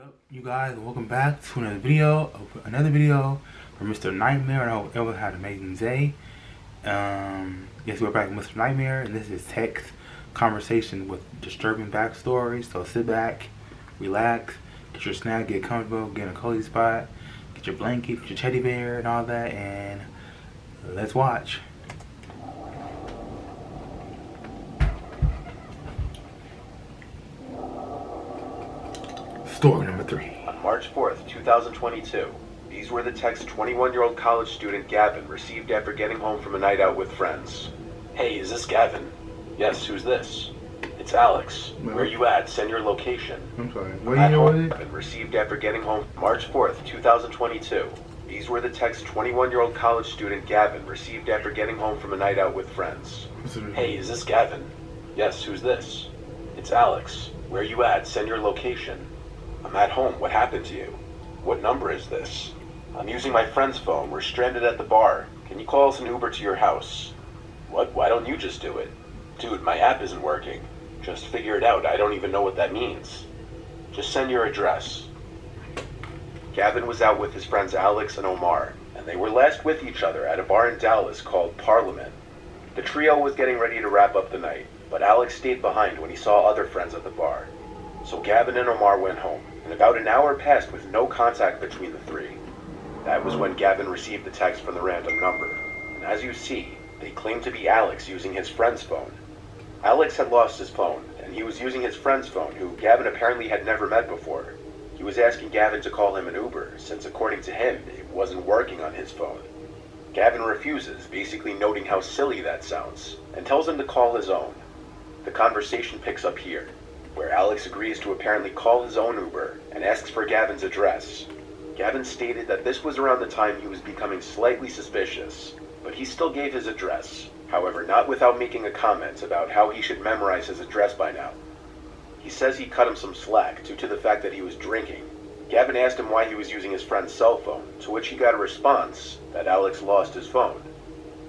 Up, you guys? Welcome back to another video from Mr. Nightmare. I hope everyone had an amazing day. Yes, we're back with Mr. Nightmare, and this is text conversation with disturbing backstories. So sit back, relax, get your snack, get comfortable, get in a cozy spot, get your blanket, get your teddy bear, and all that, and let's watch. Story number 3. On March 4th, 2022, these were the texts 21-year-old college student Gavin received after getting home from a night out with friends. Hey, is this Gavin? Yes, who's this? It's Alex. No. Where you at? Send your location. I'm sorry. What do you know what Gavin received after getting home March 4th, 2022. These were the texts 21-year-old college student Gavin received after getting home from a night out with friends. Hey, is this Gavin? Yes, who's this? It's Alex. Where you at? Send your location. I'm at home. What happened to you? What number is this? I'm using my friend's phone. We're stranded at the bar. Can you call us an Uber to your house? What? Why don't you just do it? Dude, my app isn't working. Just figure it out. I don't even know what that means. Just send your address. Gavin was out with his friends Alex and Omar, and they were last with each other at a bar in Dallas called Parliament. The trio was getting ready to wrap up the night, but Alex stayed behind when he saw other friends at the bar. So Gavin and Omar went home, and about an hour passed with no contact between the three. That was when Gavin received the text from the random number. And as you see, they claimed to be Alex using his friend's phone. Alex had lost his phone, and he was using his friend's phone, who Gavin apparently had never met before. He was asking Gavin to call him an Uber, since according to him, it wasn't working on his phone. Gavin refuses, basically noting how silly that sounds, and tells him to call his own. The conversation picks up here, where Alex agrees to apparently call his own Uber and asks for Gavin's address. Gavin stated that this was around the time he was becoming slightly suspicious, but he still gave his address, however not without making a comment about how he should memorize his address by now. He says he cut him some slack due to the fact that he was drinking. Gavin asked him why he was using his friend's cell phone, to which he got a response that Alex lost his phone.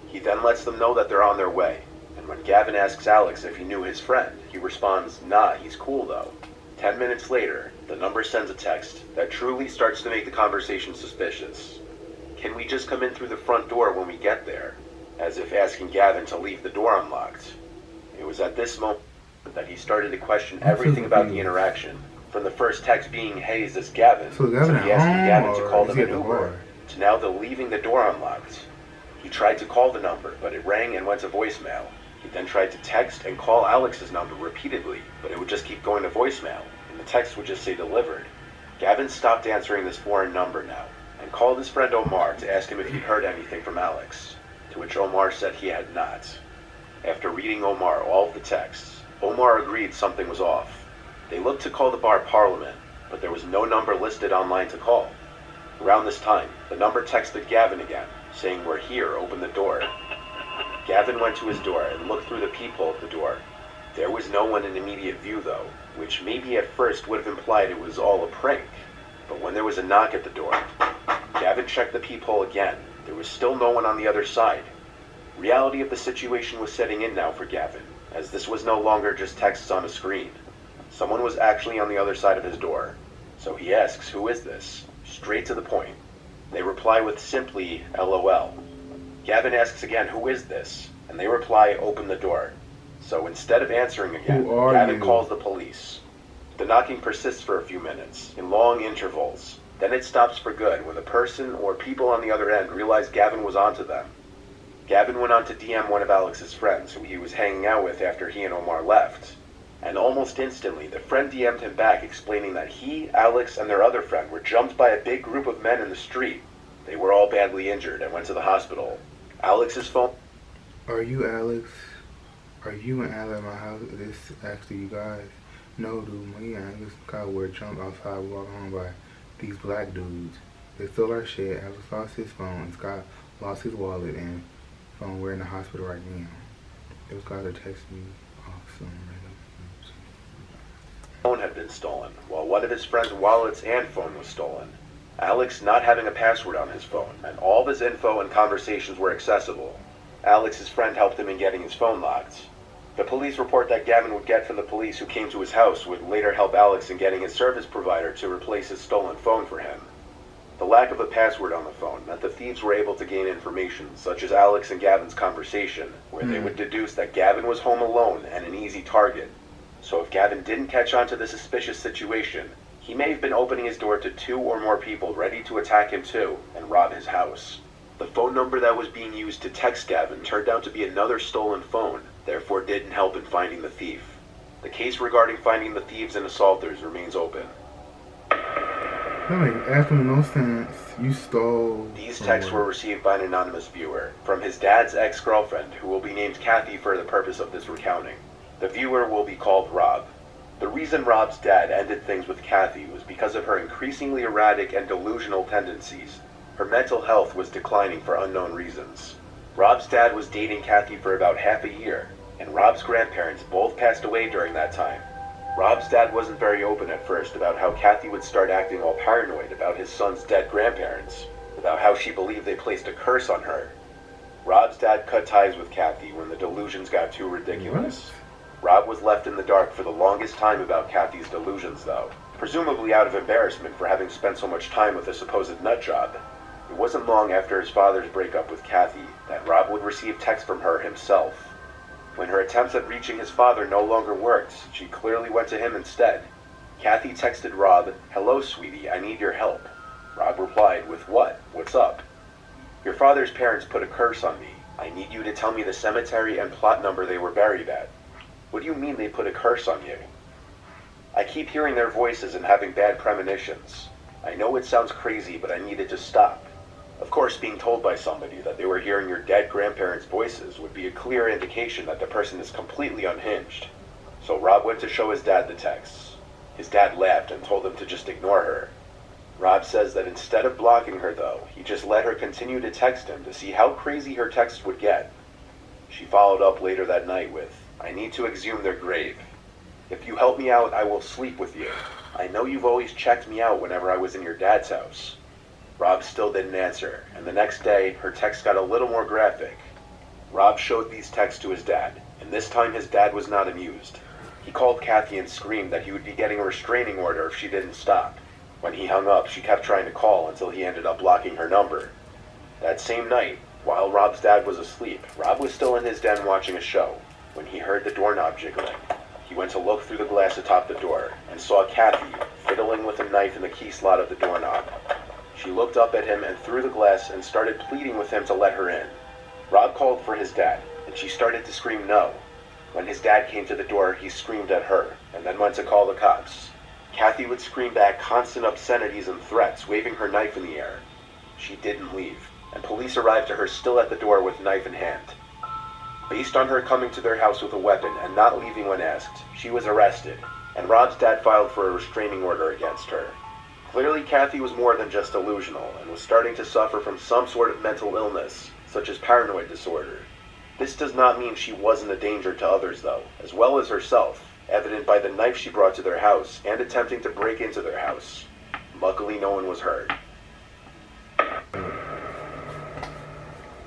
He then lets them know that they're on their way. And when Gavin asks Alex if he knew his friend, he responds, nah, he's cool though. 10 minutes later, the number sends a text that truly starts to make the conversation suspicious. Can we just come in through the front door when we get there? As if asking Gavin to leave the door unlocked. It was at this moment that he started to question everything about the interaction. From the first text being, hey, is this Gavin? So Gavin he asking Gavin to call them an the Uber, bar? to now the leaving the door unlocked. He tried to call the number, but it rang and went to voicemail. He then tried to text and call Alex's number repeatedly, but it would just keep going to voicemail, and the text would just say delivered. Gavin stopped answering this foreign number now, and called his friend Omar to ask him if he'd heard anything from Alex, to which Omar said he had not. After reading Omar all of the texts, Omar agreed something was off. They looked to call the bar Parliament, but there was no number listed online to call. Around this time, the number texted Gavin again, saying, we're here, open the door. Gavin went to his door and looked through the peephole of the door. There was no one in immediate view though, which maybe at first would have implied it was all a prank. But when there was a knock at the door, Gavin checked the peephole again. There was still no one on the other side. Reality of the situation was setting in now for Gavin, as this was no longer just texts on a screen. Someone was actually on the other side of his door. So he asks, who is this? Straight to the point. They reply with simply, LOL. Gavin asks again, who is this? And they reply, open the door. So instead of answering again, Gavin calls the police. The knocking persists for a few minutes, in long intervals. Then it stops for good when the person or people on the other end realize Gavin was onto them. Gavin went on to DM one of Alex's friends who he was hanging out with after he and Omar left. And almost instantly, the friend DM'd him back explaining that he, Alex, and their other friend were jumped by a big group of men in the street. They were all badly injured and went to the hospital. Alex's phone... Are you Alex? Are you and Alex at my house? This actually you guys? No, dude. Me and Alex were jumped outside walking home by these black dudes. They stole our shit. Alex lost his phone. And Scott lost his wallet and phone. We're in the hospital right now. Those guys are texting me off some random. Phone had been stolen, while one of his friend's wallets and phone was stolen. Alex not having a password on his phone, and all of his info and conversations were accessible. Alex's friend helped him in getting his phone locked. The police report that Gavin would get from the police who came to his house would later help Alex in getting his service provider to replace his stolen phone for him. The lack of a password on the phone meant the thieves were able to gain information, such as Alex and Gavin's conversation, where they would deduce that Gavin was home alone and an easy target. So if Gavin didn't catch on to the suspicious situation, he may have been opening his door to 2 or more people ready to attack him too and rob his house. The phone number that was being used to text Gavin turned out to be another stolen phone, therefore didn't help in finding the thief. The case regarding finding the thieves and assaulters remains open. That makes absolutely no sense. You stole... These texts were received by an anonymous viewer from his dad's ex-girlfriend, who will be named Kathy for the purpose of this recounting. The viewer will be called Rob. The reason Rob's dad ended things with Kathy was because of her increasingly erratic and delusional tendencies. Her mental health was declining for unknown reasons. Rob's dad was dating Kathy for about half a year, and Rob's grandparents both passed away during that time. Rob's dad wasn't very open at first about how Kathy would start acting all paranoid about his son's dead grandparents, about how she believed they placed a curse on her. Rob's dad cut ties with Kathy when the delusions got too ridiculous. Rob was left in the dark for the longest time about Kathy's delusions, though, presumably out of embarrassment for having spent so much time with a supposed nutjob. It wasn't long after his father's breakup with Kathy that Rob would receive texts from her himself. When her attempts at reaching his father no longer worked, she clearly went to him instead. Kathy texted Rob, "Hello, sweetie, I need your help." Rob replied with, "What? What's up?" "Your father's parents put a curse on me. I need you to tell me the cemetery and plot number they were buried at." "What do you mean they put a curse on you?" "I keep hearing their voices and having bad premonitions. I know it sounds crazy, but I need it to stop." Of course, being told by somebody that they were hearing your dead grandparents' voices would be a clear indication that the person is completely unhinged. So Rob went to show his dad the texts. His dad laughed and told him to just ignore her. Rob says that instead of blocking her, though, he just let her continue to text him to see how crazy her texts would get. She followed up later that night with, "I need to exhume their grave. If you help me out, I will sleep with you. I know you've always checked me out whenever I was in your dad's house." Rob still didn't answer, and the next day, her text got a little more graphic. Rob showed these texts to his dad, and this time his dad was not amused. He called Kathy and screamed that he would be getting a restraining order if she didn't stop. When he hung up, she kept trying to call until he ended up blocking her number. That same night, while Rob's dad was asleep, Rob was still in his den watching a show, when he heard the doorknob jiggling. He went to look through the glass atop the door, and saw Kathy fiddling with a knife in the key slot of the doorknob. She looked up at him and through the glass and started pleading with him to let her in. Rob called for his dad, and she started to scream no. When his dad came to the door, he screamed at her, and then went to call the cops. Kathy would scream back constant obscenities and threats, waving her knife in the air. She didn't leave, and police arrived to her still at the door with knife in hand. Based on her coming to their house with a weapon and not leaving when asked, she was arrested, and Rob's dad filed for a restraining order against her. Clearly, Kathy was more than just delusional and was starting to suffer from some sort of mental illness, such as paranoid disorder. This does not mean she wasn't a danger to others, though, as well as herself, evident by the knife she brought to their house and attempting to break into their house. Luckily, no one was hurt.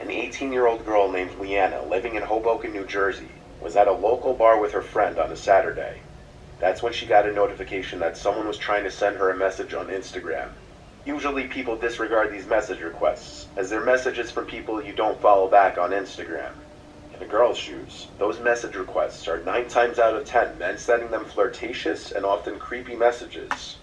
An 18-year-old girl named Leanna, living in Hoboken, New Jersey, was at a local bar with her friend on a Saturday. That's when she got a notification that someone was trying to send her a message on Instagram. Usually people disregard these message requests, as they're messages from people you don't follow back on Instagram. In a girl's shoes, those message requests are 9 times out of 10 men sending them flirtatious and often creepy messages.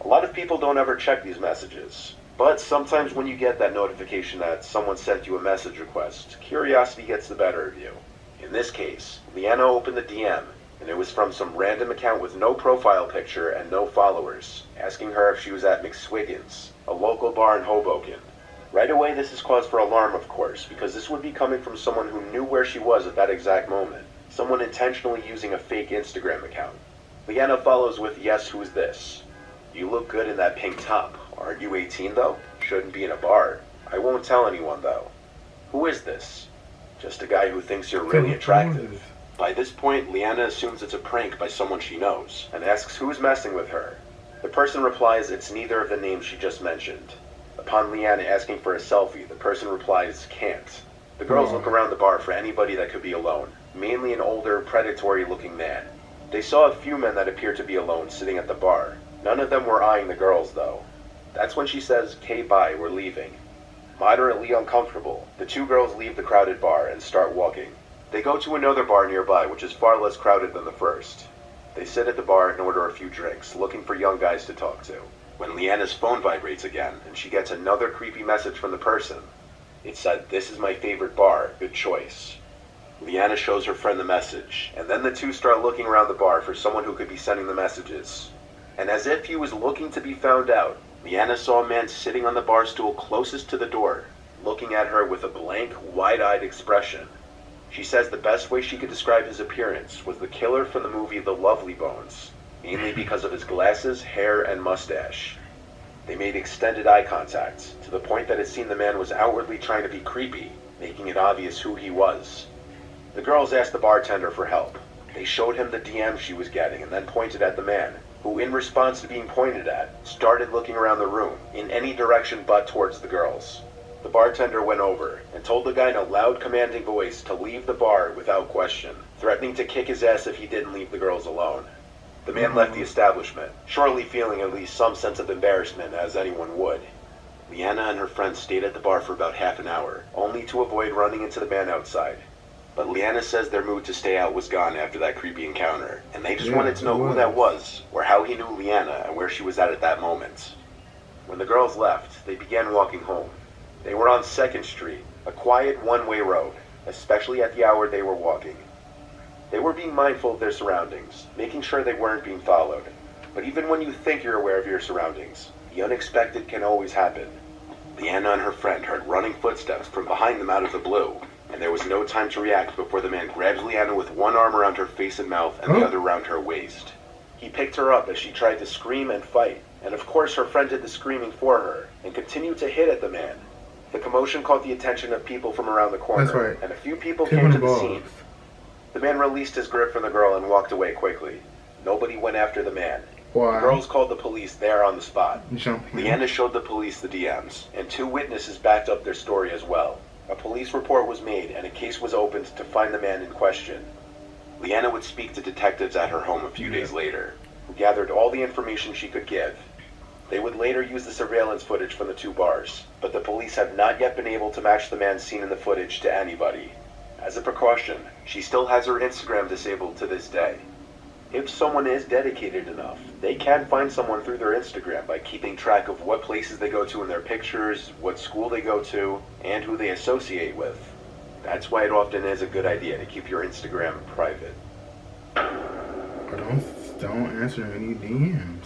A lot of people don't ever check these messages, but sometimes when you get that notification that someone sent you a message request, curiosity gets the better of you. In this case, Leanna opened the DM, and it was from some random account with no profile picture and no followers, asking her if she was at McSwiggin's, a local bar in Hoboken. Right away this is cause for alarm, of course, because this would be coming from someone who knew where she was at that exact moment, someone intentionally using a fake Instagram account. Leanna follows with, "Yes, who's this? You look good in that pink top. Aren't you 18 though? Shouldn't be in a bar. I won't tell anyone though. Who is this? Just a guy who thinks you're really attractive." By this point, Leanna assumes it's a prank by someone she knows, and asks who's messing with her. The person replies it's neither of the names she just mentioned. Upon Leanna asking for a selfie, the person replies, "Can't." The girls look around the bar for anybody that could be alone, mainly an older, predatory-looking man. They saw a few men that appeared to be alone sitting at the bar. None of them were eyeing the girls, though. That's when she says, "Okay, bye, we're leaving." Moderately uncomfortable, the two girls leave the crowded bar and start walking. They go to another bar nearby, which is far less crowded than the first. They sit at the bar and order a few drinks, looking for young guys to talk to. When Leanna's phone vibrates again, and she gets another creepy message from the person. It said, "This is my favorite bar, good choice." Leanna shows her friend the message, and then the two start looking around the bar for someone who could be sending the messages. And as if he was looking to be found out, Leanna saw a man sitting on the bar stool closest to the door, looking at her with a blank, wide-eyed expression. She says the best way she could describe his appearance was the killer from the movie The Lovely Bones, mainly because of his glasses, hair, and mustache. They made extended eye contact, to the point that it seemed the man was outwardly trying to be creepy, making it obvious who he was. The girls asked the bartender for help. They showed him the DM she was getting and then pointed at the man, who, in response to being pointed at, started looking around the room, in any direction but towards the girls. The bartender went over and told the guy in a loud, commanding voice to leave the bar without question, threatening to kick his ass if he didn't leave the girls alone. The man left the establishment, surely feeling at least some sense of embarrassment, as anyone would. Leanna and her friends stayed at the bar for about half an hour, only to avoid running into the man outside. But Leanna says their mood to stay out was gone after that creepy encounter, and they just wanted to know who that was, or how he knew Leanna and where she was at that moment. When the girls left, they began walking home. They were on 2nd Street, a quiet one-way road, especially at the hour they were walking. They were being mindful of their surroundings, making sure they weren't being followed. But even when you think you're aware of your surroundings, the unexpected can always happen. Leanna and her friend heard running footsteps from behind them out of the blue, and there was no time to react before the man grabbed Leanna with one arm around her face and mouth and the other around her waist. He picked her up as she tried to scream and fight, and of course her friend did the screaming for her, and continued to hit at the man. The commotion caught the attention of people from around the corner, and a few people came to the scene. The man released his grip from the girl and walked away quickly. Nobody went after the man. Why? The girls called the police there on the spot. Leanna showed the police the DMs, and 2 witnesses backed up their story as well. A police report was made, and a case was opened to find the man in question. Leanna would speak to detectives at her home a few days later, who gathered all the information she could give. They would later use the surveillance footage from the 2 bars, but the police have not yet been able to match the man seen in the footage to anybody. As a precaution, she still has her Instagram disabled to this day. If someone is dedicated enough, they can find someone through their Instagram by keeping track of what places they go to in their pictures, what school they go to, and who they associate with. That's why it often is a good idea to keep your Instagram private. Don't answer any DMs.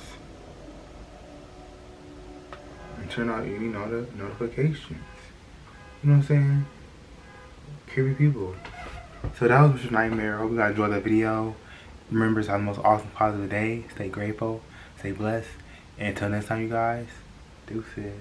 And turn out any notifications. You know what I'm saying? Creepy people. So that was Mr. Nightmare. Hope you guys enjoyed that video. Remember, it's the most awesome, positive day. Stay grateful. Stay blessed. And until next time, you guys. Deuces.